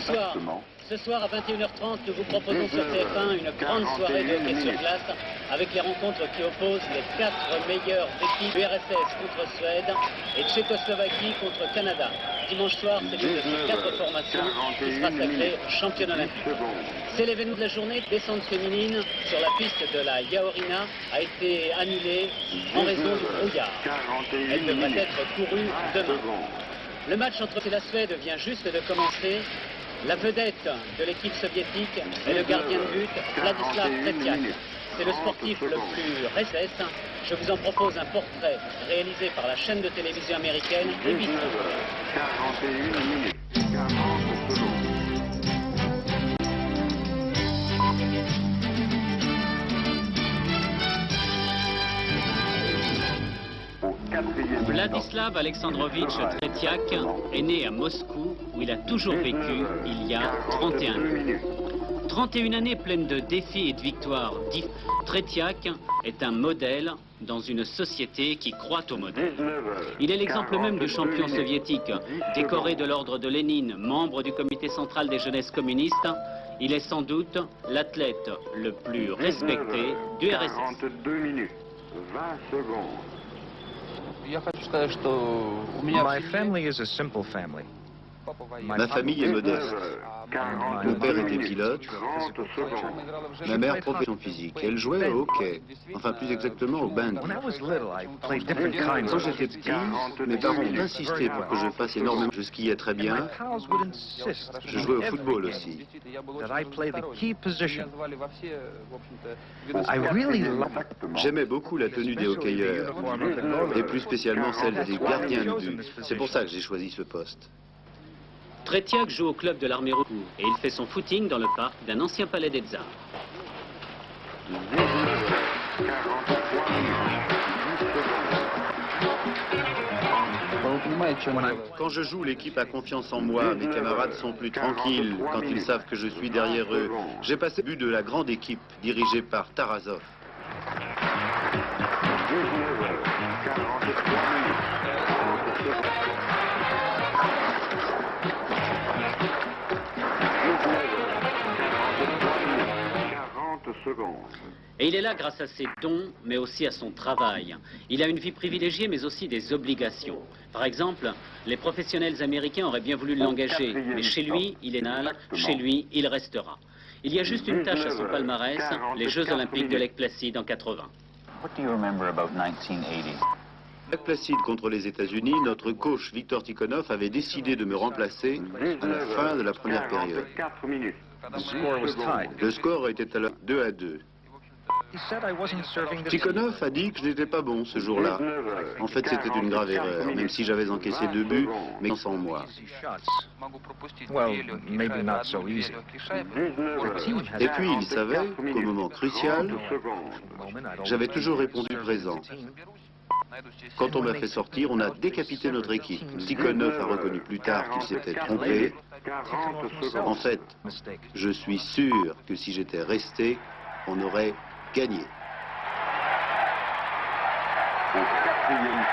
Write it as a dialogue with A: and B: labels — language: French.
A: Bonsoir. Ce soir à 21h30, nous vous proposons sur TF1 une grande soirée de hockey sur glace avec les rencontres qui opposent les 4 meilleures équipes, URSS contre Suède et Tchécoslovaquie contre Canada. Dimanche soir, c'est l'une de ces 4 formations qui sera sacrée championne olympique. C'est l'événement de la journée. Descente féminine sur la piste de la Yaorina a été annulée en raison du brouillard. Elle devrait être courue demain. Le match entre la Suède vient juste de commencer. La vedette de l'équipe soviétique est le gardien de but, Vladislav Tretyak. C'est le sportif le plus récent. Je vous en propose un portrait réalisé par la chaîne de télévision américaine ABC.
B: 41 minutes, 40 secondes.
C: Vladislav Alexandrovitch Tretyak est né à Moscou, où il a toujours vécu il y a 31 ans. 31 années pleines de défis et de victoires. Tretyak est un modèle dans une société qui croit au modèle. Il est l'exemple même du champion soviétique, décoré de l'ordre de Lénine, membre du comité central des jeunesses communistes. Il est sans doute l'athlète le plus respecté du RSS.
B: 42 minutes, 20 secondes.
D: My family is a simple family.
E: Ma famille est modeste. Mon père était pilote, ma mère profession physique. Elle jouait au hockey, enfin plus exactement au bandy. Quand j'étais petit, mes parents ont insisté pour que je fasse énormément. Je skiais très bien, je jouais au football aussi. J'aimais beaucoup la tenue des hockeyeurs, et plus spécialement celle des gardiens de but. C'est pour ça que j'ai choisi ce poste.
C: Tretyak joue au club de l'armée rouge et il fait son footing dans le parc d'un ancien palais des Tsars.
E: Quand je joue, l'équipe a confiance en moi. Mes camarades sont plus tranquilles quand ils savent que je suis derrière eux. J'ai passé le but de la grande équipe dirigée par Tarasov.
C: Et il est là grâce à ses dons, mais aussi à son travail. Il a une vie privilégiée, mais aussi des obligations. Par exemple, les professionnels américains auraient bien voulu l'engager, mais chez lui, il est nal, chez lui, il restera. Il y a juste une tâche à son palmarès, les Jeux Olympiques de Lake Placid en 80.
E: Lake Placid contre les États-Unis, notre coach Viktor Tikhonov avait décidé de me remplacer à la fin de la première période. Le score était alors 2-2. Tikhonov a dit que je n'étais pas bon ce jour-là. En fait, c'était une grave erreur, même si j'avais encaissé 2 buts, mais sans moi. Et puis, il savait qu'au moment crucial, j'avais toujours répondu présent. Quand on m'a fait sortir, on a décapité notre équipe. Tikhonov a reconnu plus tard qu'il s'était trompé. En fait, je suis sûr que si j'étais resté, on aurait gagné.
B: Au 4e